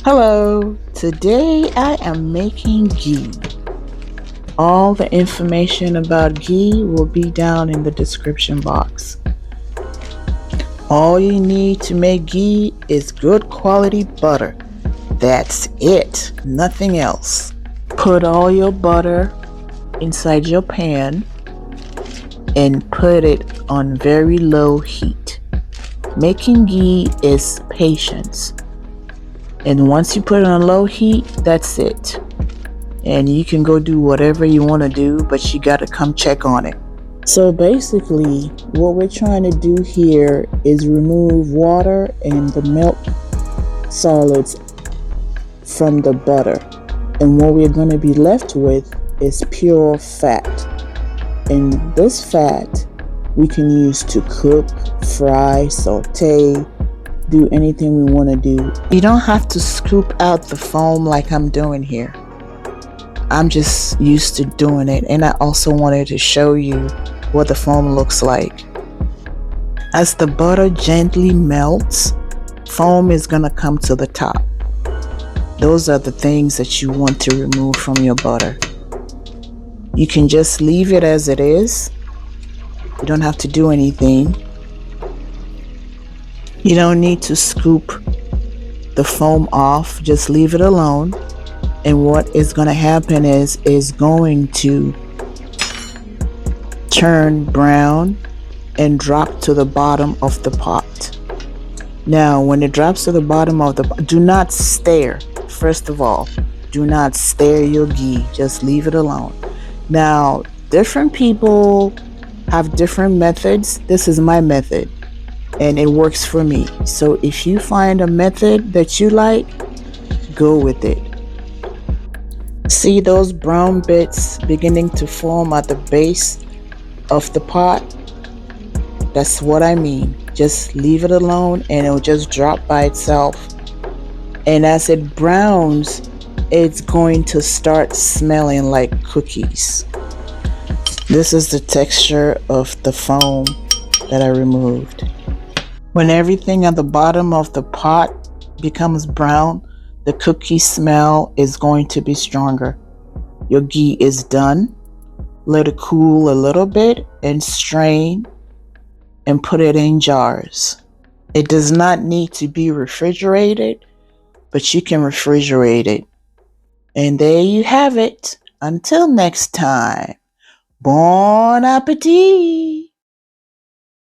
Hello, today I am making ghee. All the information about ghee will be down in the description box. All you need to make ghee is good quality butter. That's it, nothing else. Put all your butter inside your pan and put it on very low heat. Making ghee is patience. And once you put it on low heat, that's it. And you can go do whatever you want to do, but you got to come check on it. So basically, what we're trying to do here is remove water and the milk solids from the butter. And what we're going to be left with is pure fat. And this fat we can use to cook, fry, saute, do anything we want to do. You don't have to scoop out the foam like I'm doing here. I'm just used to doing it, and I also wanted to show you what the foam looks like. As the butter gently melts, foam is going to come to the top. Those are the things that you want to remove from your butter. You can just leave it as it is. You don't have to do anything. You don't need to scoop the foam off, just leave it alone. And what is going to happen is going to turn brown and drop to the bottom of the pot. Now, when it drops to the bottom of the pot, do not stir. First of all, do not stir your ghee, just leave it alone. Now, different people have different methods. This is my method, and it works for me. So if you find a method that you like, go with it. See those brown bits beginning to form at the base of the pot? That's what I mean. Just leave it alone and it'll just drop by itself. And as it browns, it's going to start smelling like cookies. This is the texture of the foam that I removed. When everything at the bottom of the pot becomes brown, the cookie smell is going to be stronger. Your ghee is done. Let it cool a little bit and strain and put it in jars. It does not need to be refrigerated, but you can refrigerate it. And there you have it. Until next time, bon appetit!